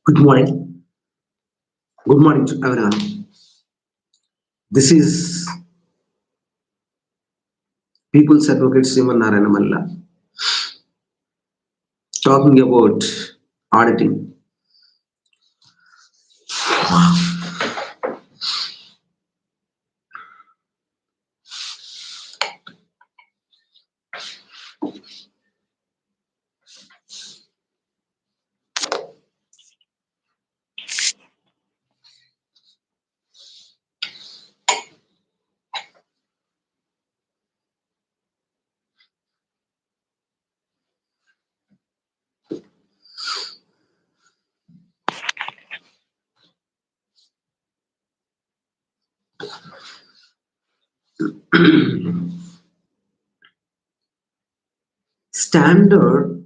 Good morning. Good morning to everyone. This is People's Advocate Sreemannarayana Mallela talking about auditing. Standard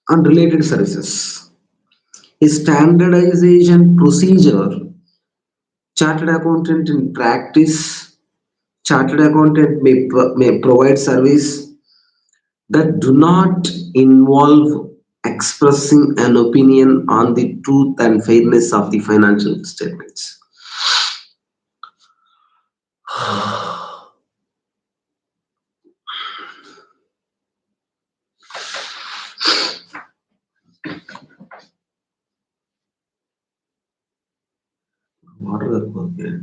and related services. A standardization procedure, chartered accountant in practice, chartered accountant may provide service that do not involve expressing an opinion on the truth and fairness of the financial statements. Water, okay.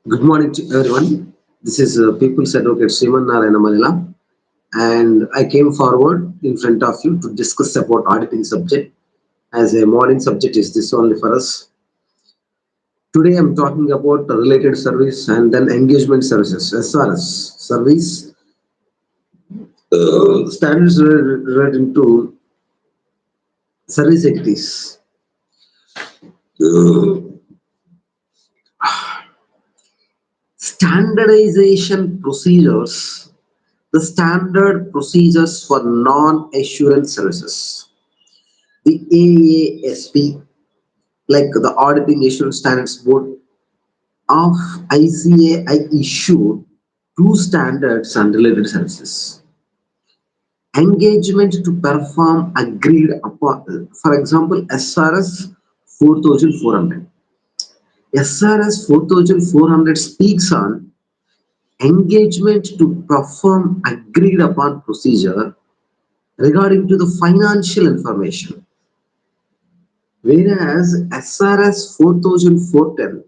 Good morning to everyone. This is People's Advocate Sreemannarayana Mallela, and I came forward in front of you to discuss about auditing subject. As a morning subject is this only for us. Today I'm talking about the related service and then engagement services. As far as service standards related to service activities. Standardization procedures, the standard procedures for non-assurance services. The AASP, like the Auditing Assurance Standards Board of ICAI issued two standards and related services. Engagement to perform agreed upon, for example, SRS 4400. SRS 4400 speaks on engagement to perform agreed upon procedure regarding to the financial information, whereas SRS 4410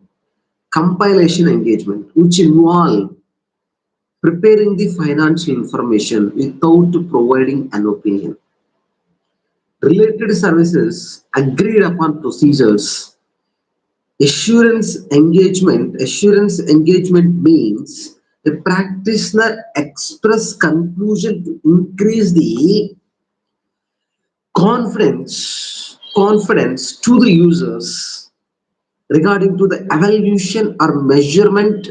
compilation engagement, which involve preparing the financial information without providing an opinion. Related services agreed upon procedures. Assurance engagement means a practitioner express conclusion to increase the confidence confidence to the users regarding to the evaluation or measurement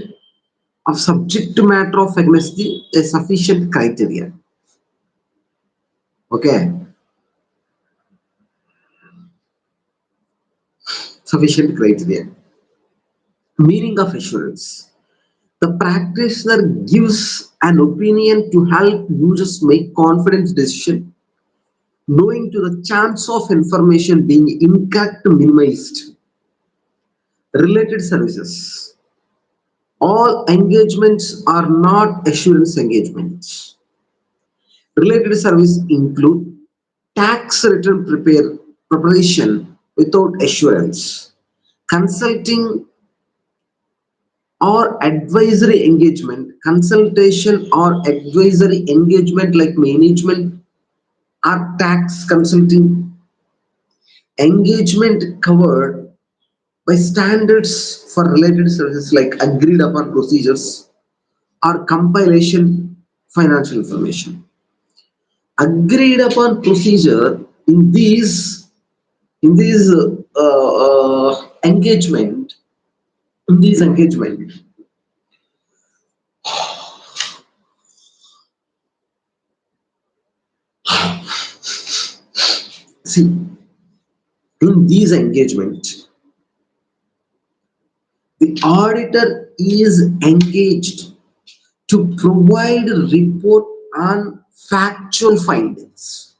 of subject matter of against the a sufficient criteria. Okay, sufficient criteria. Meaning of assurance. The practitioner gives an opinion to help users make confident decision, knowing to the chance of information being incorrect minimized. Related services. All engagements are not assurance engagements. Related service include tax return preparation without assurance, consulting or advisory engagement, consultation or advisory engagement like management or tax consulting, engagement covered by standards for related services like agreed upon procedures or compilation financial information. Agreed upon procedure in these engagement in these engagement see in these engagement the auditor is engaged to provide a report on factual findings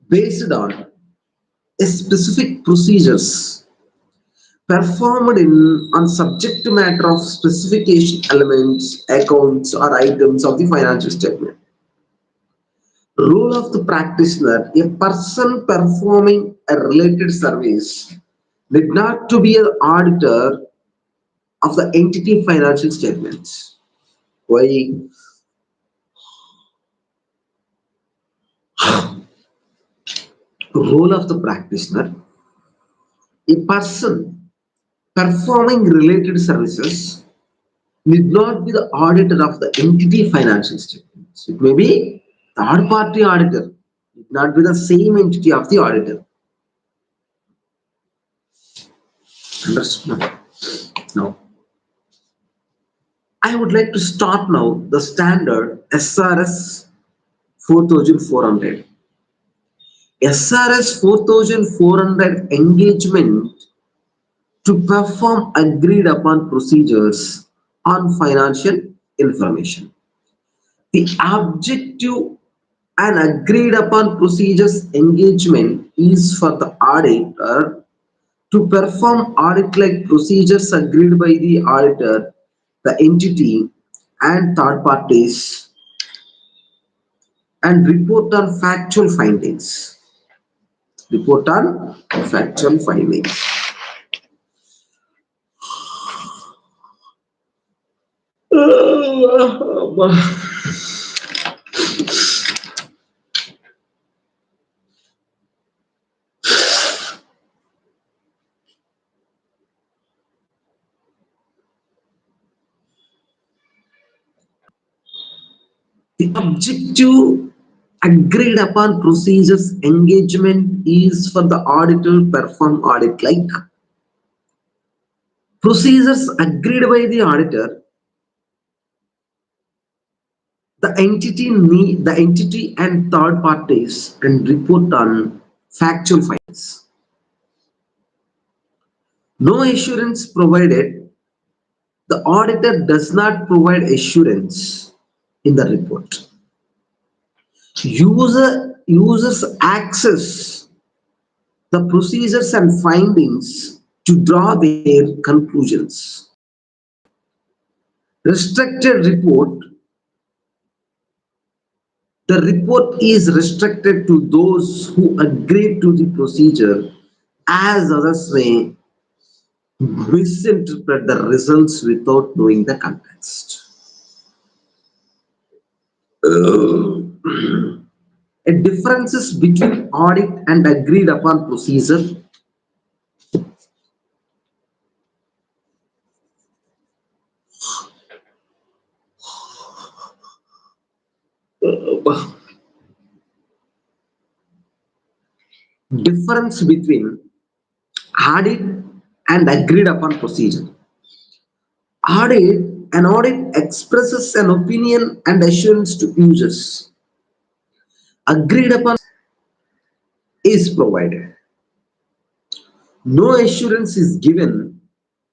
based on a specific procedures performed in on subject matter of specification elements, accounts, or items of the financial statement. Role of the practitioner: a person performing a related service need not to be an auditor of the entity financial statements. Why? Role of the practitioner: a person performing related services need not be the auditor of the entity financial statements. It may be third party auditor, it not be the same entity of the auditor. Understood? Now, I would like to start now the standard SRS 4400. SRS 4400 engagement to perform agreed upon procedures on financial information. The objective and agreed upon procedures engagement is for the auditor to perform audit-like procedures agreed by the auditor, the entity, and third parties, and report on factual findings. Report on factual findings. The objective agreed upon procedures engagement is for the auditor to perform audit like procedures agreed by the auditor, the entity and third parties, and report on factual findings. No assurance provided. The auditor does not provide assurance in the report. Users access the procedures and findings to draw their conclusions. Restricted report: the report is restricted to those who agree to the procedure, as others may misinterpret the results without knowing the context. A differences between audit and agreed upon procedure. Difference between audit and agreed upon procedure. Audit, an audit expresses an opinion and assurance to users. Agreed upon is provided. No assurance is given.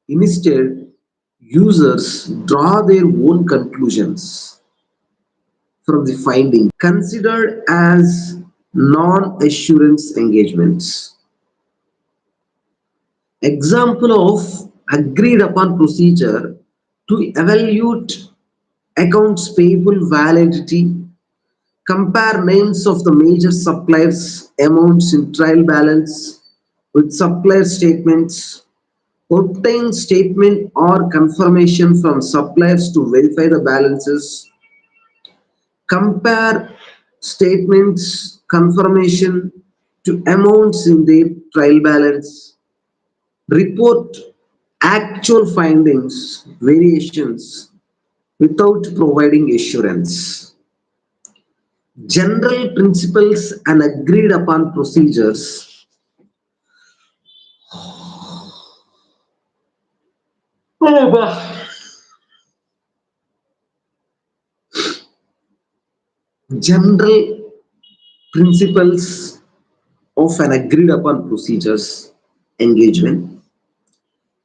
Instead, users draw their own conclusions from the finding considered as non-assurance engagements. Example of agreed upon procedure to evaluate accounts payable validity, compare names of the major suppliers amounts in trial balance with supplier statements, obtain statement or confirmation from suppliers to verify the balances, compare statements confirmation to amounts in their trial balance, report actual findings, variations without providing assurance. General principles and agreed upon procedures. General principles of an agreed upon procedures engagement.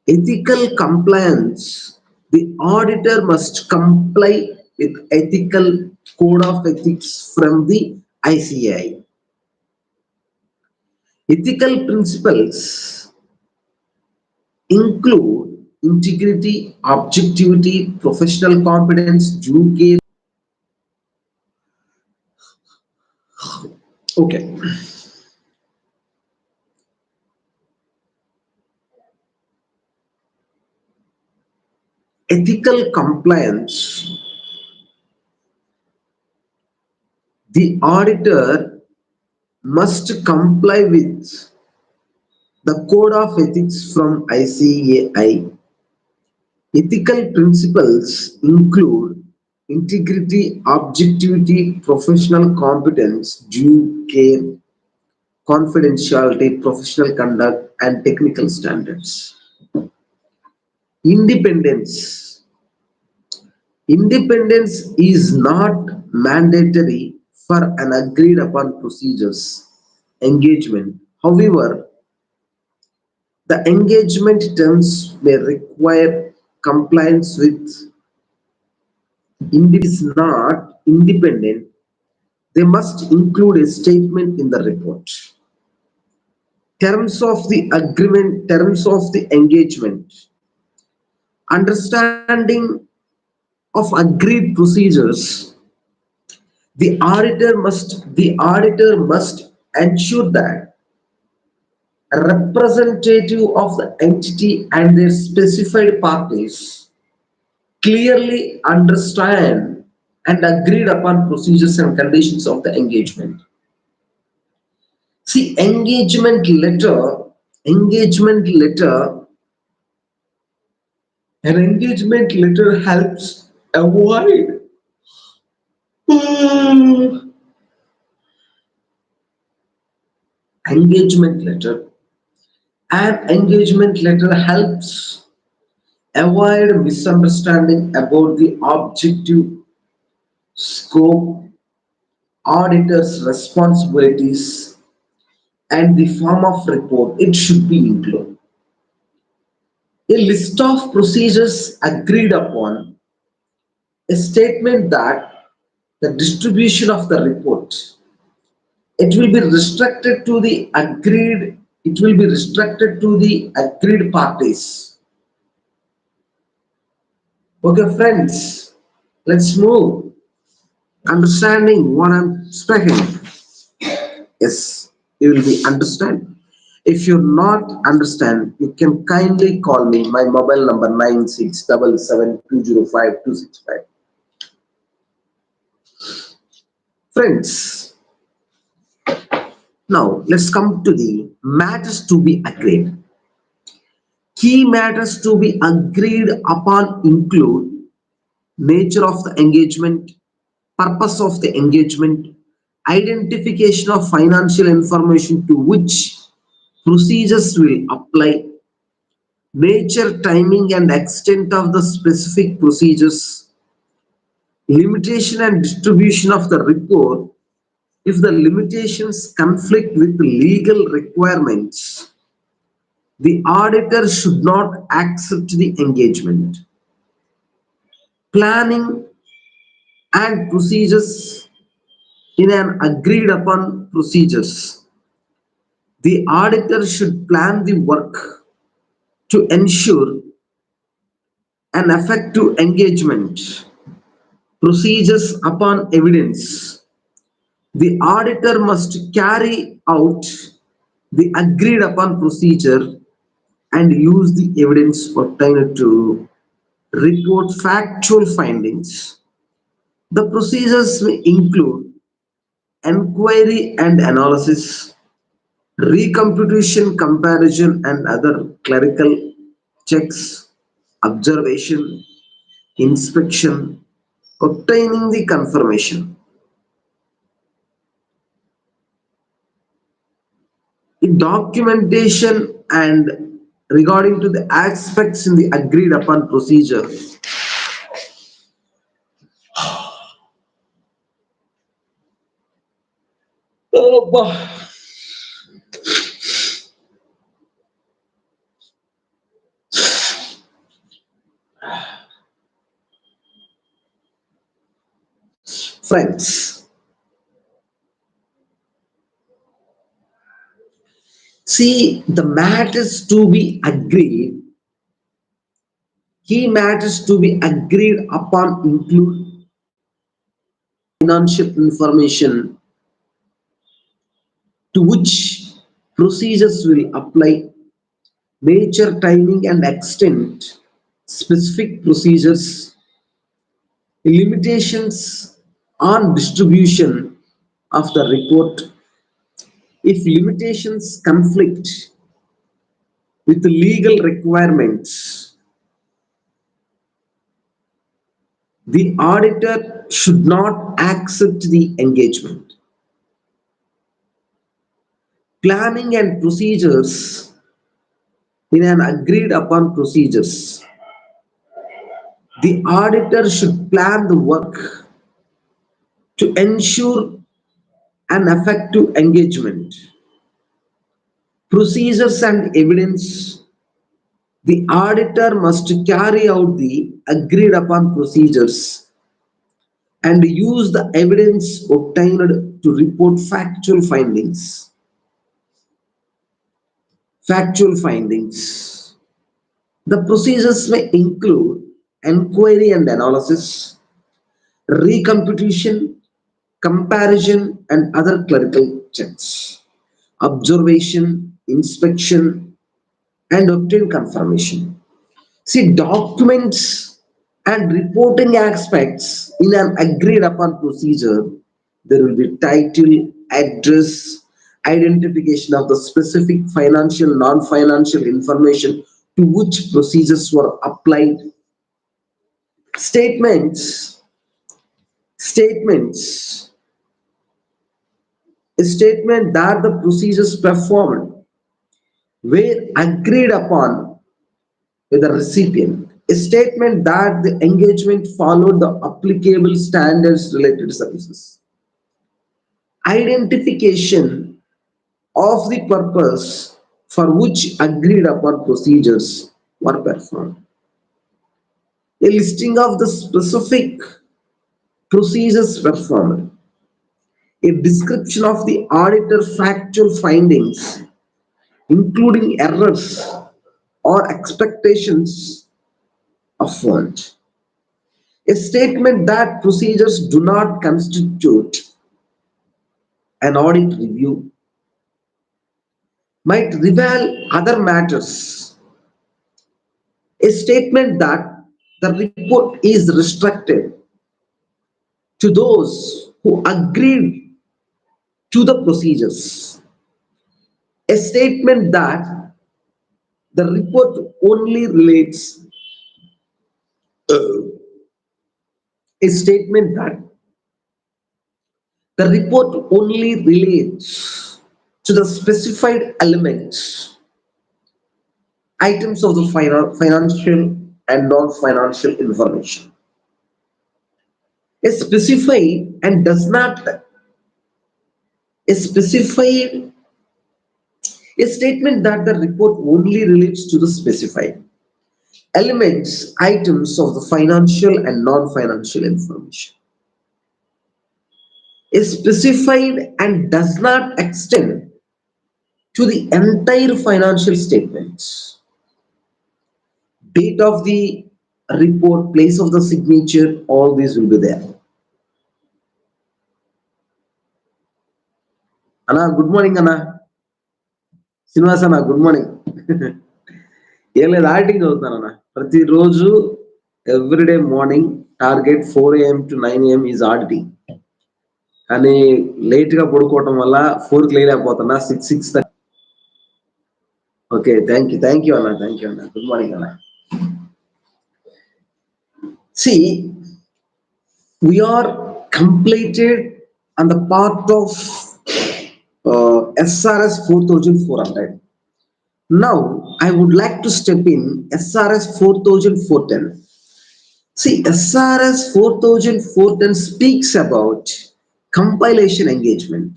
Ethical compliance. The auditor must comply with ethical code of ethics from the ICAI. Ethical principles include integrity, objectivity, professional competence, due care. Okay. Ethical compliance. The auditor must comply with the code of ethics from ICAI. Ethical principles include integrity, objectivity, professional competence, due care, confidentiality, professional conduct, and technical standards. Independence. Independence is not mandatory for an agreed upon procedures engagement. However, the engagement terms may require compliance with is not independent, they must include a statement in the report. Terms of the agreement, terms of the engagement, understanding of agreed procedures. The auditor must ensure that a representative of the entity and their specified parties clearly understand and agreed upon procedures and conditions of the engagement. See, engagement letter, an engagement letter helps avoid engagement letter. An engagement letter helps avoid misunderstanding about the objective, scope, auditor's responsibilities, and the form of report it should be included. A list of procedures agreed upon, a statement that the distribution of the report it will be restricted to the agreed it will be restricted to the agreed parties. Okay, friends, let's move. Understanding what I'm speaking. Yes, you will be understand. If you not understand, you can kindly call me. My mobile number 9677205265. Friends, now let's come to the matters to be agreed. Key matters to be agreed upon include nature of the engagement, purpose of the engagement, identification of financial information to which procedures will apply, nature, timing, and extent of the specific procedures, limitation and distribution of the report if the limitations conflict with legal requirements. The auditor should not accept the engagement. Planning and procedures in an agreed upon procedures. The auditor should plan the work to ensure an effective engagement. Procedures upon evidence. The auditor must carry out the agreed upon procedure and use the evidence obtained to report factual findings. The procedures may include enquiry and analysis, recomputation, comparison, and other clerical checks, observation, inspection, obtaining the confirmation. In documentation and regarding to the aspects in the agreed upon procedure, oh, friends, see the matters to be agreed, key matters to be agreed upon include financial information to which procedures will apply, nature, timing, and extent, specific procedures, limitations on distribution of the report. If limitations conflict with legal requirements, the auditor should not accept the engagement. Planning and procedures in an agreed upon procedures. The auditor should plan the work to ensure an effective engagement. Procedures and evidence. The auditor must carry out the agreed upon procedures and use the evidence obtained to report factual findings. Factual findings. The procedures may include enquiry and analysis, recomputation, comparison, and other clerical checks, observation, inspection, and obtain confirmation. See, documents and reporting aspects in an agreed upon procedure, there will be title, address, identification of the specific financial, non-financial information to which procedures were applied, statements, statements, a statement that the procedures performed were agreed upon with the recipient, a statement that the engagement followed the applicable standards related services, identification of the purpose for which agreed upon procedures were performed, a listing of the specific procedures performed, a description of the auditor factual findings, including errors or expectations of fund, a statement that procedures do not constitute an audit review, might reveal other matters, a statement that the report is restricted to those who agreed to the procedures, a statement that the report only relates, a statement that The report only relates to the specified elements, items of the financial and non-financial information. A specified and does not a specified a statement that the report only relates to the specified elements, items of the financial and non-financial information. Is specified and does not extend to the entire financial statements. Date of the report, place of the signature, all these will be there. Anna, good morning, Anna. Srinivas Anna, good morning. ఏం లేదు auditing చదువుతానన్న ప్రతిరోజు everyday morning target 4 AM to 9 AM is auditing. కానీ లేట్గా పడుకోవటం వల్ల 4కి లేకపోతున్నా 6:30. Okay, thank you అన్న, అన్న. Good morning అన్న. See, we are completed on the part of SRS 4400. Now, I would like to step in SRS 4410. See, SRS 4410 speaks about compilation engagement.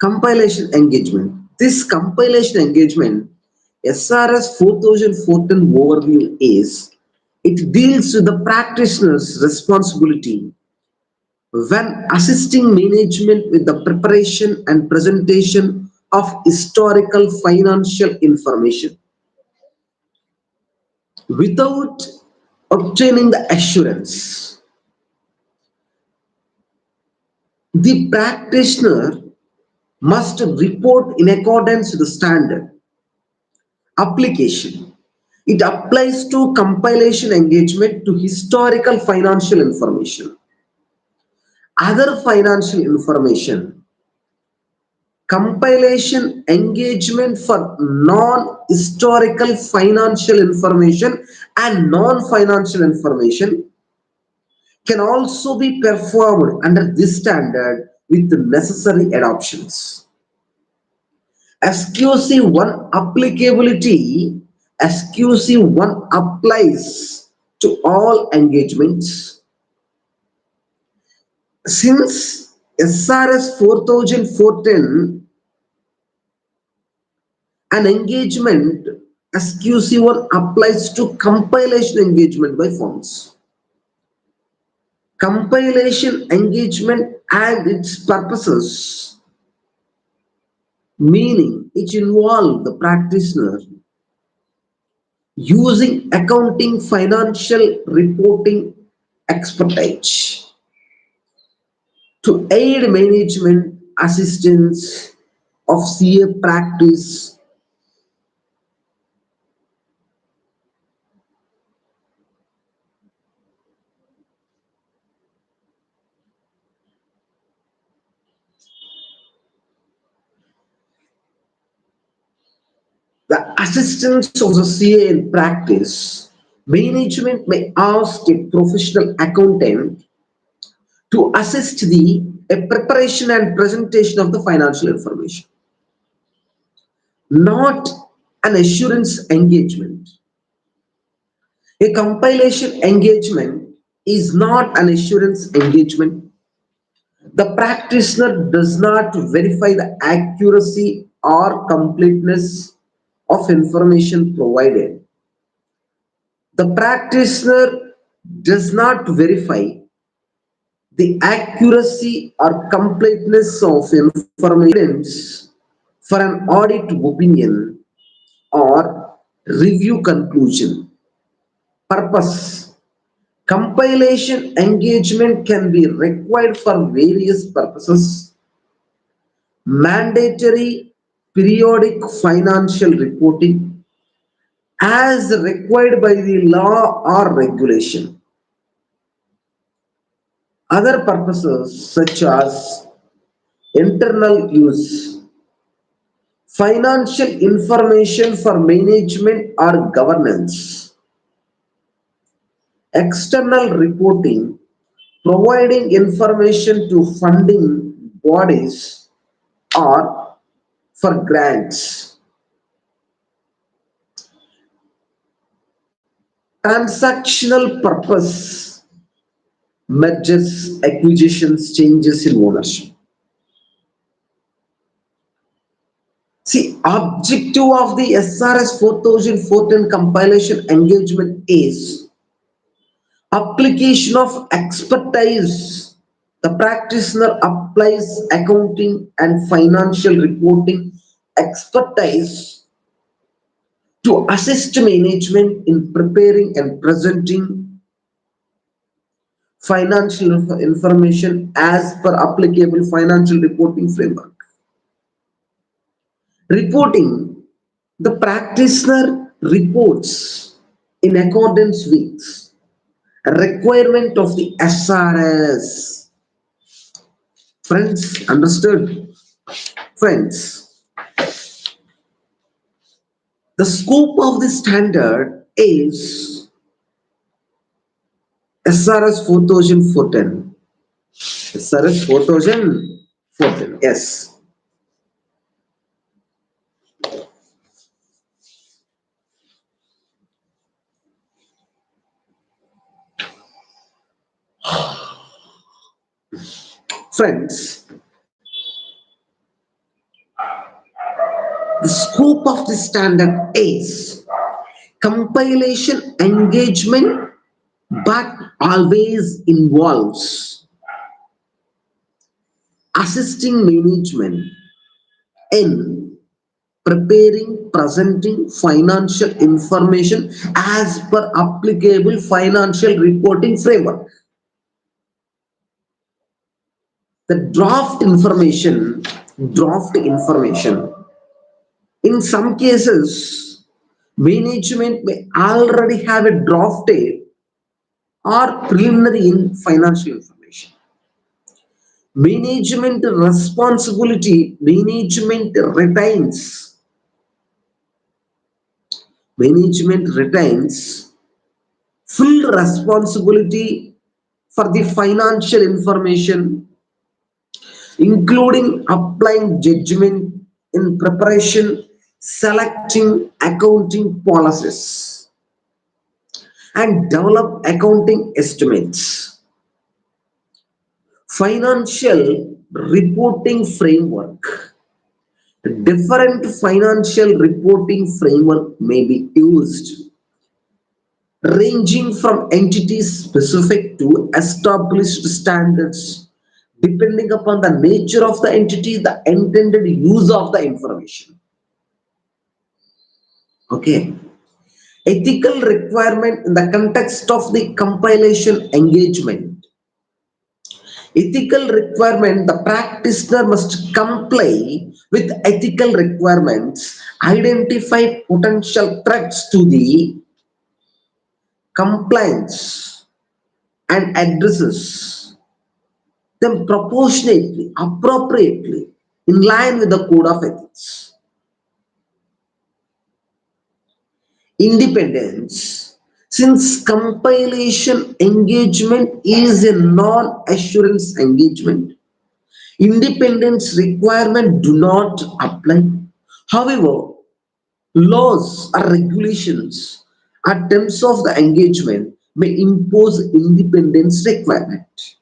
Compilation engagement. This compilation engagement, SRS 4410 overview is, it deals with the practitioner's responsibility when assisting management with the preparation and presentation of historical financial information without obtaining the assurance. The practitioner must report in accordance with the standard. Application. It applies to compilation engagement to historical financial information. Other financial information. Compilation engagement for non-historical financial information and non-financial information can also be performed under this standard with the necessary adoptions. SQC1 applicability, SQC1 applies to all engagements. Since SRS 4410, an engagement SQC1 applies to compilation engagement by firms. Compilation engagement and its purposes, meaning it involves the practitioner using accounting financial reporting expertise to aid management assistance of CA practice. The assistance of the CA in practice, management may ask a professional accountant to assist the preparation and presentation of the financial information, not an assurance engagement. A compilation engagement is not an assurance engagement. The practitioner does not verify the accuracy or completeness of information provided. The practitioner does not verify the accuracy or completeness of information for an audit opinion or review conclusion. Purpose. Compilation engagement can be required for various purposes. Mandatory periodic financial reporting as required by the law or regulation. Other purposes such as internal use, financial information for management or governance, external reporting providing information to funding bodies or for grants, transactional purpose, mergers, acquisitions, changes in ownership. See, objective of the SRS 4410 compilation engagement is application of expertise. The practitioner applies accounting and financial reporting expertise to assist management in preparing and presenting financial information as per applicable financial reporting framework. Reporting, the practitioner reports in accordance with a requirement of the SRS. Friends, understood? Friends, the scope of the standard is SRS 4410. SRS 4014. Yes. Friends, the scope of the standard is compilation engagement, but always involves assisting management in preparing, presenting financial information as per applicable financial reporting framework. The draft information, in some cases, management may already have a drafted or preliminary in financial information. Management retains full responsibility for the financial information, including applying judgment in preparation, selecting accounting policies, and develop accounting estimates. Financial reporting framework. Different financial reporting framework may be used, ranging from entities specific to established standards, depending upon the nature of the entity, the intended use of the information. Okay. Ethical requirement in the context of the compilation engagement. Ethical requirement, the practitioner must comply with ethical requirements, identify potential threats to the compliance, and addresses them proportionately, appropriately, in line with the code of ethics. Independence. Since compilation engagement is a non-assurance engagement, independence requirement do not apply. However, laws or regulations or terms of the engagement may impose independence requirement.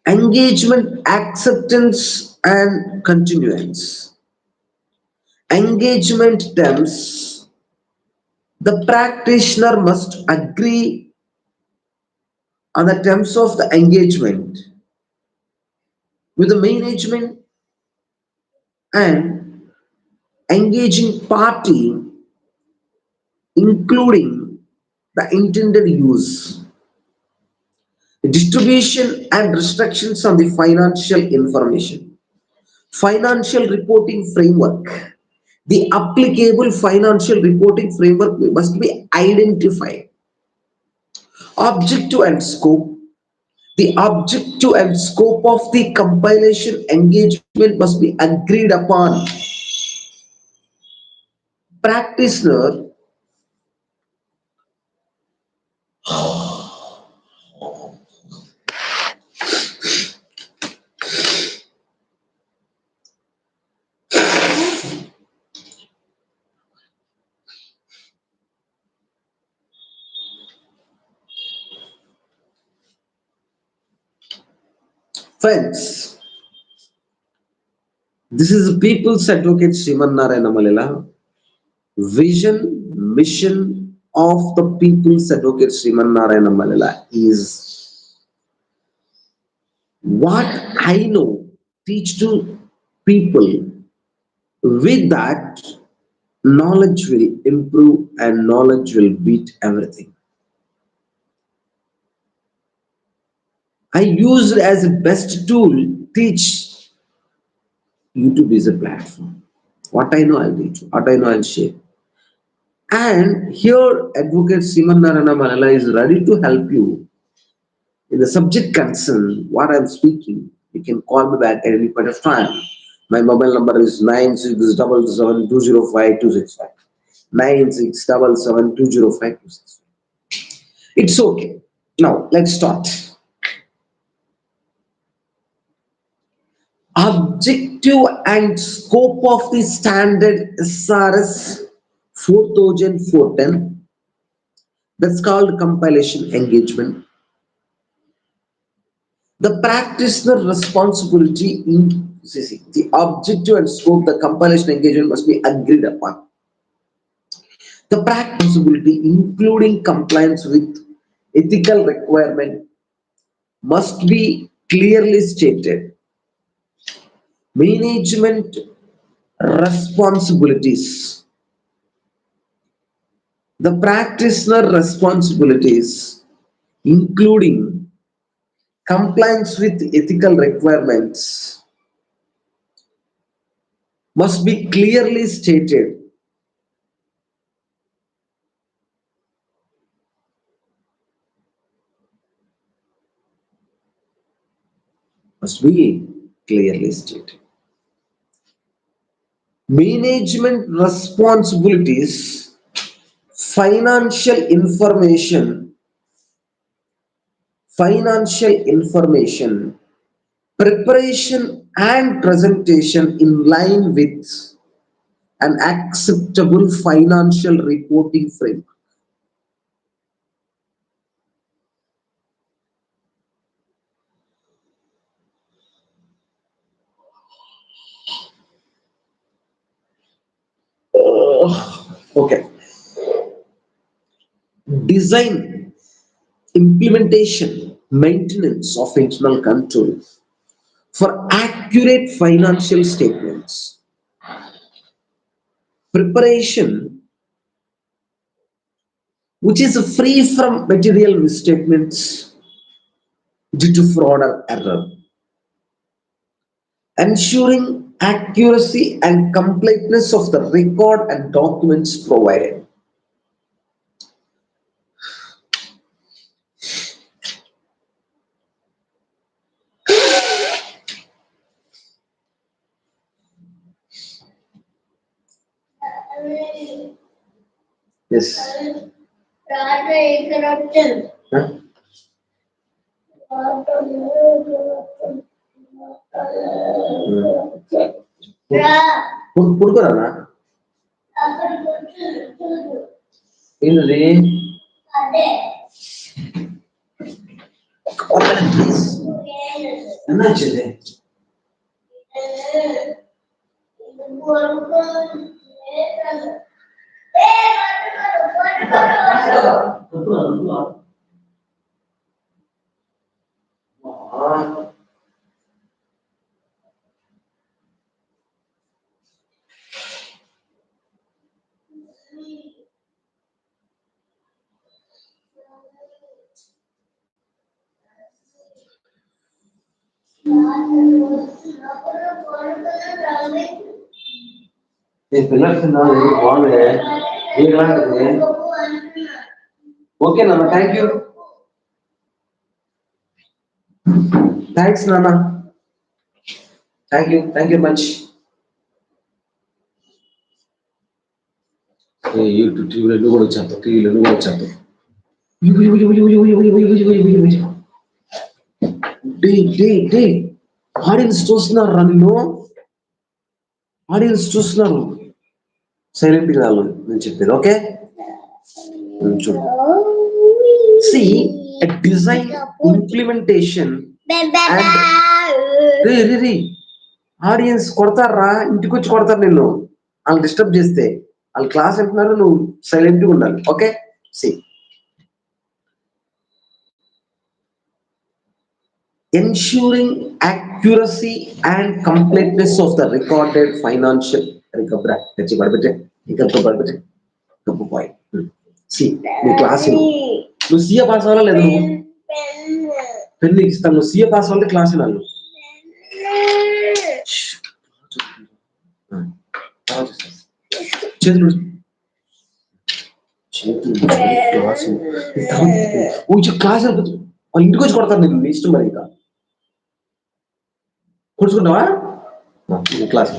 Engagement acceptance and continuance. Engagement terms, the practitioner must agree on the terms of the engagement with the management and engaging party, including the intended use, distribution and restrictions on the financial information. Financial reporting framework. The applicable financial reporting framework must be identified. Objective and scope. The objective and scope of the compilation engagement must be agreed upon. Practitioner Friends, this is People's Advocate Sreemannarayana Mallela. Vision, mission of the People's Advocate Sreemannarayana Mallela is what I know, teach to people. With that, knowledge will improve and knowledge will beat everything. I use it as a best tool, teach. YouTube is a platform. What I know, I'll teach. What I know, I'll share. And here, Advocate Sreemannarayana Mallela is ready to help you in the subject concern. What I'm speaking, you can call me back at any point of time. My mobile number is 9677205265. 9677205265. It's okay. Now, let's start. Objective and scope of the standard SRS 4410, that's called compilation engagement. The practitioner responsibility in the objective and scope, the compilation engagement must be agreed upon. The practice responsibility, including compliance with ethical requirement, must be clearly stated. Management responsibilities. The practitioner responsibilities, including compliance with ethical requirements, must be clearly stated. Must be clearly stated. Management responsibilities, financial information, preparation and presentation in line with an acceptable financial reporting framework. Okay. Design, implementation, maintenance of internal control for accurate financial statements. Preparation, which is free from material misstatements due to fraud or error. Ensuring accuracy and completeness of the record and documents provided. Yes. Huh? ಹುಡ್ಕೋರಣ ಇಲ್ರಿ ಎನ್ನಾಚಿದೆ pillars బాగుంది ఎలాంటిది okay నాన్న thank you thanks నాన్న thank you much టీవీలో కూడా వచ్చేస్తాం టీవీలో కూడా వచ్చేస్తాం డే ఆడియన్స్ చూస్తున్నారు నన్ను, ఆడియన్స్ చూస్తున్నారు. సైలెంట్గా రావాలి నేను చెప్పేది, ఓకే? చూడు, సి డిజైన్ ఇంప్లిమెంటేషన్ ఆడియన్స్ కొడతారా, ఇంటికి వచ్చి కొడతారు నిన్ను వాళ్ళు డిస్టర్బ్ చేస్తే. వాళ్ళు క్లాస్ అంటున్నారు, నువ్వు సైలెంట్గా ఉండాలి, okay? See ensuring accuracy and completeness of the recorded financial recovery. Let's see, good point. See, me class నువ్వు సీఏ పాస్ అవ్వాలా లేదు? నువ్వు పెన్ను ఇస్తాను, నువ్వు సీఏ పాస్ అవ్వాలి, క్లాస్ వినాలి. చేతులు క్లాస్ క్లాస్ ఇంటికి వచ్చి కొడతారు నేను, ఇష్టం మరి. ఇంకా కూర్చుకుంటావా class?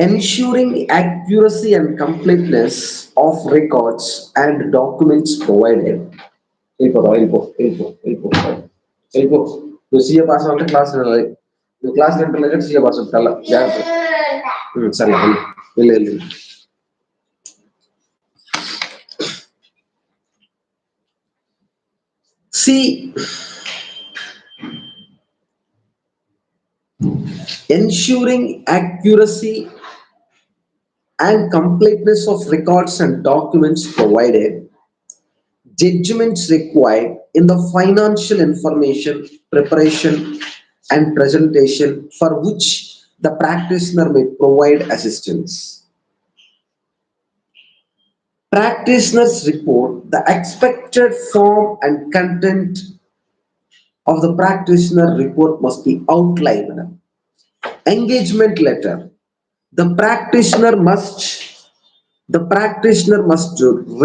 Ensuring accuracy and completeness of records and documents provided. వెళ్ళిపో. నువ్వు సీఏ పాస్ అవ్వాలంటే క్లాస్ వినాలి. నువ్వు క్లాస్ వింటలేదు, సీఏ పాస్ అవుతా జాగ్రత్త. సరే వెళ్ళి See, ensuring accuracy and completeness of records and documents provided, judgments required in the financial information preparation and presentation for which the practitioner may provide assistance. Practitioners report the expected form and content of the practitioner report must be outlined. Engagement letter. The practitioner must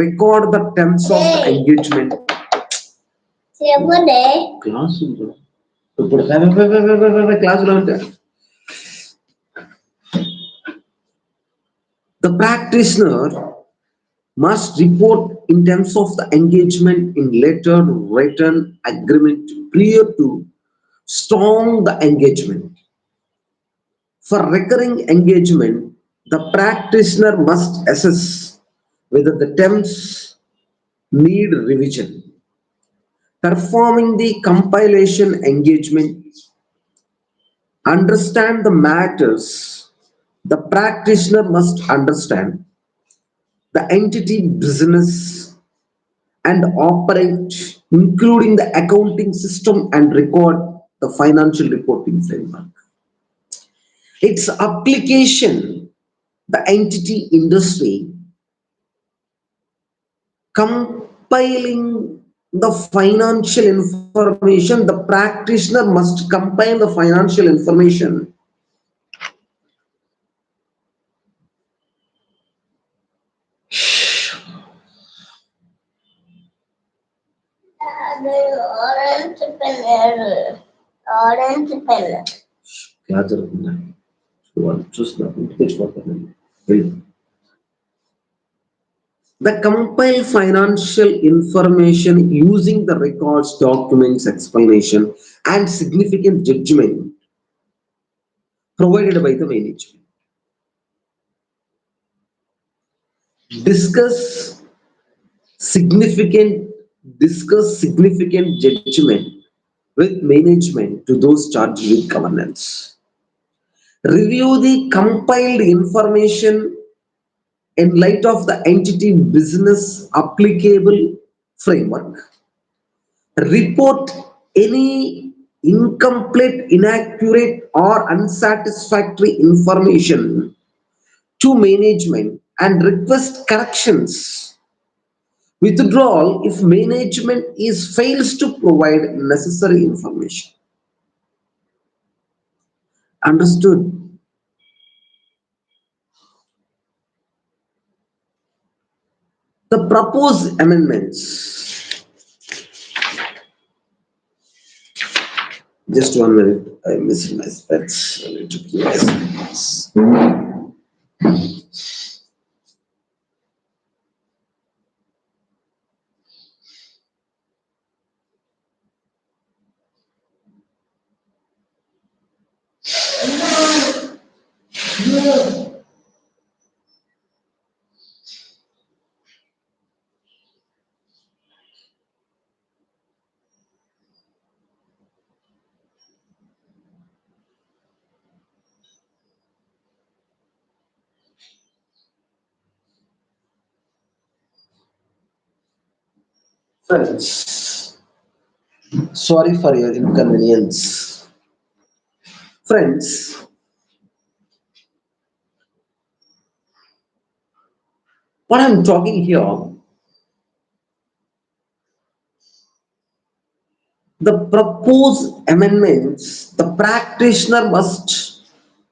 record the terms of the engagement. Class the practitioner must report in terms of the engagement in letter written agreement prior to strong the engagement. For recurring engagement, the practitioner must assess whether the terms need revision. Performing the compilation engagement, understand the matters. The practitioner must understand the entity business and operate, including the accounting system, and record the financial reporting framework. Its application, the entity industry, compiling the financial information. The practitioner must compile the financial information. The compile financial information using the records, documents, explanation, and significant judgment provided by the management. Discuss significant judgment with management to those charged with governance. Review the compiled information in light of the entity business applicable framework. Report any incomplete, inaccurate, or unsatisfactory information to management and request corrections. Withdrawal if management fails to provide necessary information. Understood? The proposed amendments. Just 1 minute. I'm missing my specs. I need to keep my specs. Friends, sorry for your inconvenience. Friends, what I'm talking here, the proposed amendments, the practitioner must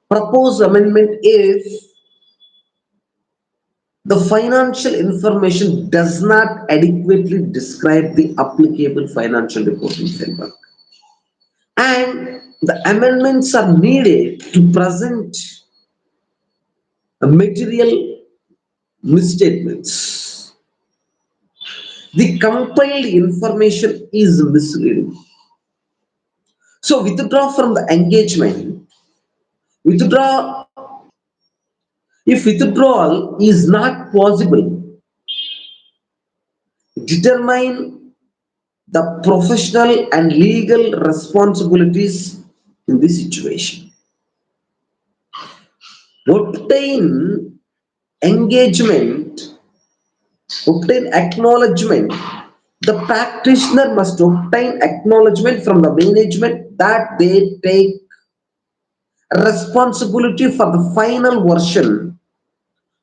propose amendment if the financial information does not adequately describe the applicable financial reporting framework. And the amendments are needed to present material misstatements. The compiled information is misleading. So withdraw from the engagement. Withdraw if withdrawal is not possible, determine the professional and legal responsibilities in this situation. Obtain engagement, obtain acknowledgement. The practitioner must obtain acknowledgement from the management that they take responsibility for the final version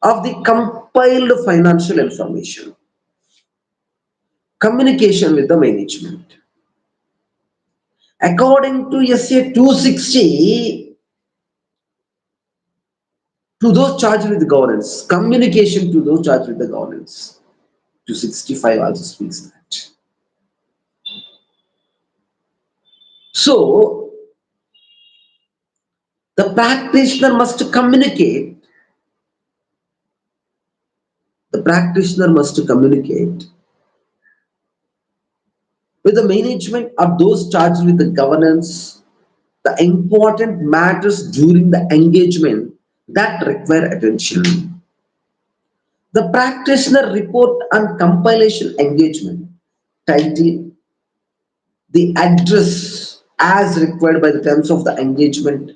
of the compiled financial information. Communication with the management. According to SA 260, to those charged with governance, communication to those charged with the governance. 265 also speaks that. So, the practitioner must communicate, the practitioner must communicate with the management or those charged with the governance, the important matters during the engagement that require attention. The practitioner report on compilation engagement, title, the address as required by the terms of the engagement,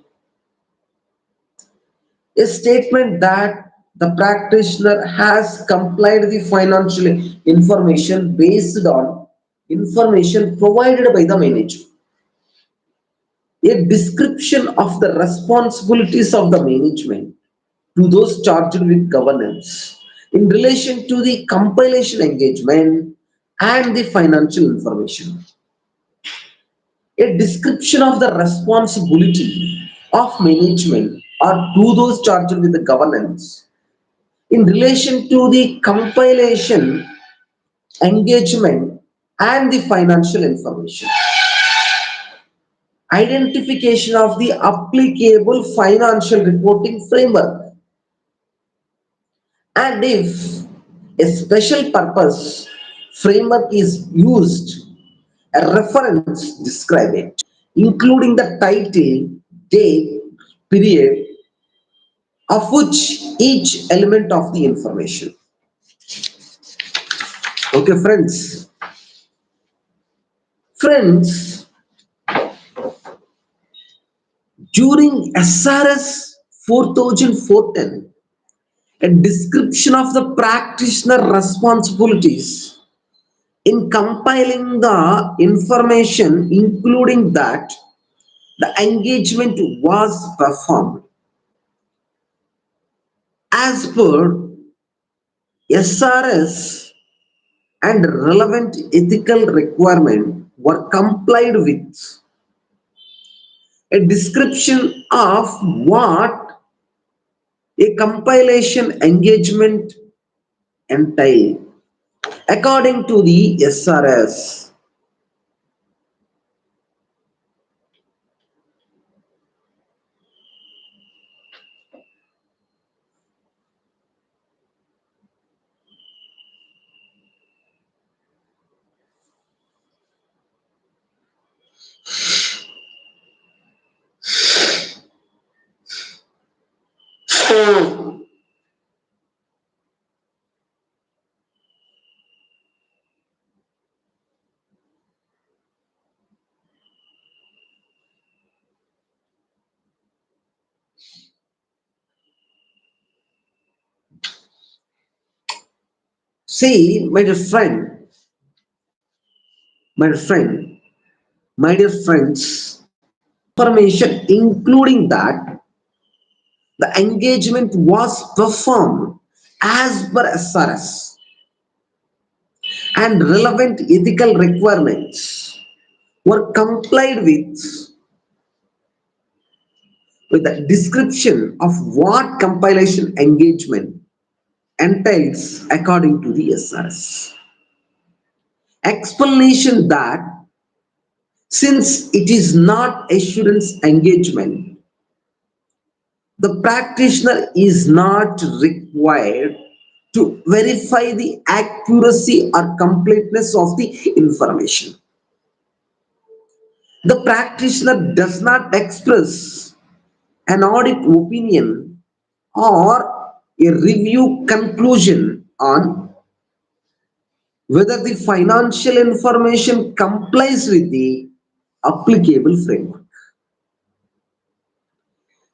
a statement that the practitioner has complied the financial information based on information provided by the manager, a description of the responsibilities of the management to those charged with governance in relation to the compilation engagement and the financial information, a description of the responsibility of management or to those charged with the governance in relation to the compilation, engagement, and the financial information. Identification of the applicable financial reporting framework. And if a special purpose framework is used, a reference describe it, including the title, date, period of which each element of the information. Okay, friends. Friends, during SRS 4014, a description of the practitioner responsibilities in compiling the information, including that the engagement was performed as per SRS and relevant ethical requirement were complied with. A description of what a compilation engagement entail according to the SRS. See, my dear friend, My friend, my dear friends, information including that the engagement was performed as per SRS and relevant ethical requirements were complied with the description of what compilation engagement entails according to the SRS. Explanation that since it is not assurance engagement, the practitioner is not required to verify the accuracy or completeness of the information. The practitioner does not express an audit opinion or a review conclusion on whether the financial information complies with the applicable framework.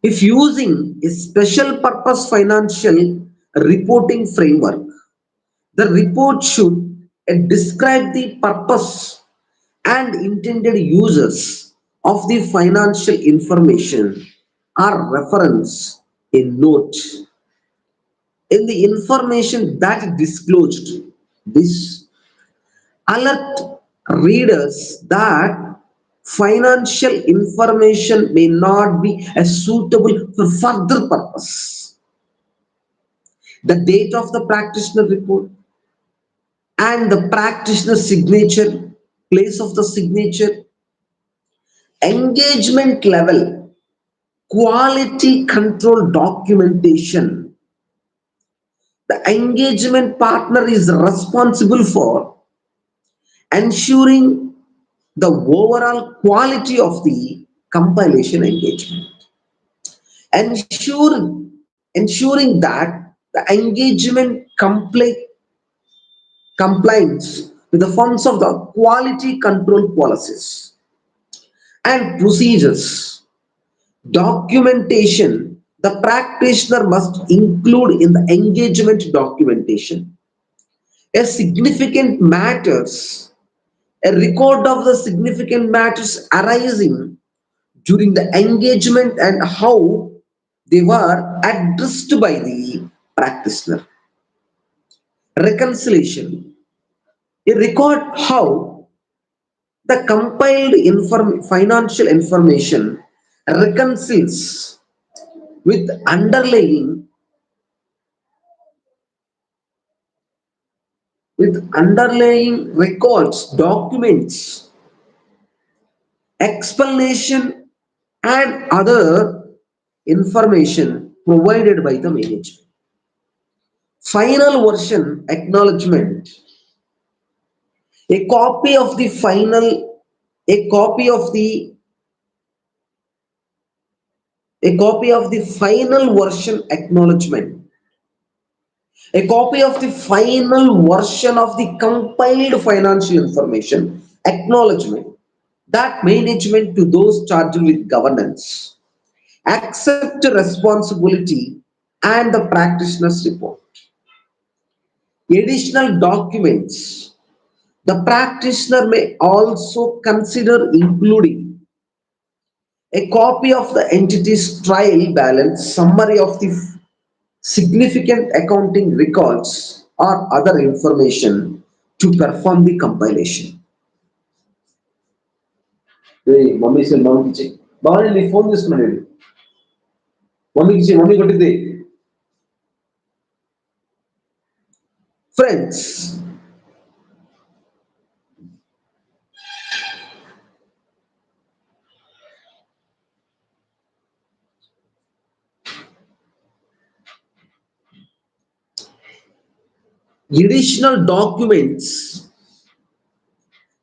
If using a special purpose financial reporting framework, the report should describe the purpose and intended users of the financial information or reference a note in the information that disclosed. This alert readers that financial information may not be as suitable for further purpose. The date of the practitioner report and the practitioner signature, place of the signature, engagement level, quality control documentation. The engagement partner is responsible for ensuring the overall quality of the compilation engagement. Ensuring that the engagement compliance with the funds of the quality control policies and procedures. Documentation. The practitioner must include in the engagement documentation a significant matters, a record of the significant matters arising during the engagement and how they were addressed by the practitioner. Reconciliation. A record how the compiled financial information reconciles with underlying records, documents, explanation, and other information provided by the management. Final version acknowledgement. A copy of the final, a copy of the a copy of the final version acknowledgement. A copy of the final version of the compiled financial information acknowledgement that management to those charged with governance accept responsibility and the practitioner's report. Additional documents. The practitioner may also consider including a copy of the entity's trial balance, summary of the significant accounting records, or other information to perform the compilation. Hey, mummy said, "Mom, kiche." Bhavani, phone this minute. Mummy kiche, mummy got it. Friends, additional documents.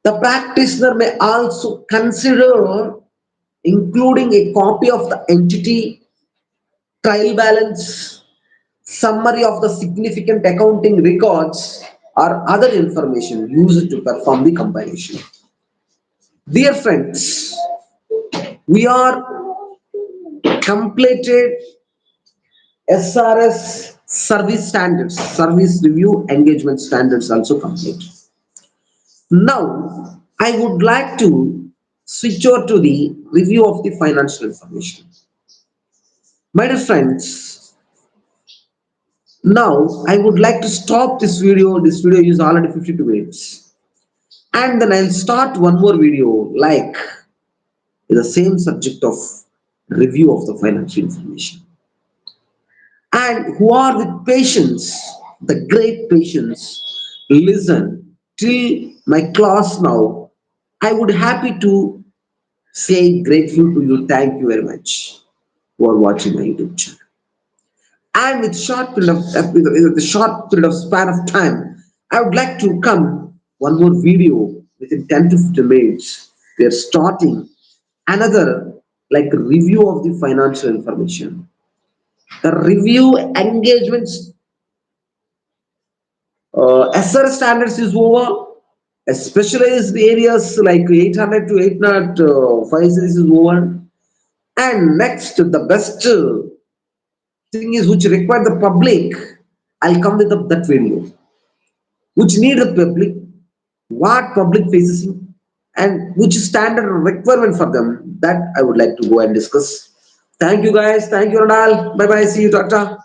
The practitioner may also consider including a copy of the entity trial balance, summary of the significant accounting records, or other information used to perform the compilation. Dear friends, we are completed SRS service standards, service review engagement standards also complete. Now, I would like to switch over to the review of the financial information. My dear friends, now I would like to stop this video. This video is already 52 minutes. And then I'll start one more video like the same subject of review of the financial information. And who are with patience, the great patience, listen till my class now. I would happy to say grateful to you. Thank you very much for watching my YouTube channel. And with short period of with the short period of span of time, I would like to come one more video within 10 to 15 minutes. We are starting another like review of the financial information. The review engagements SR standards is over. Specialized areas like 800 to 805 series is over. And next, the best thing is which require the public. I'll come with that video. Which need the public, what public faces, and which standard requirement for them. That I would like to go and discuss. Thank you guys. Thank you, Ronald. Bye bye. See you, Tata.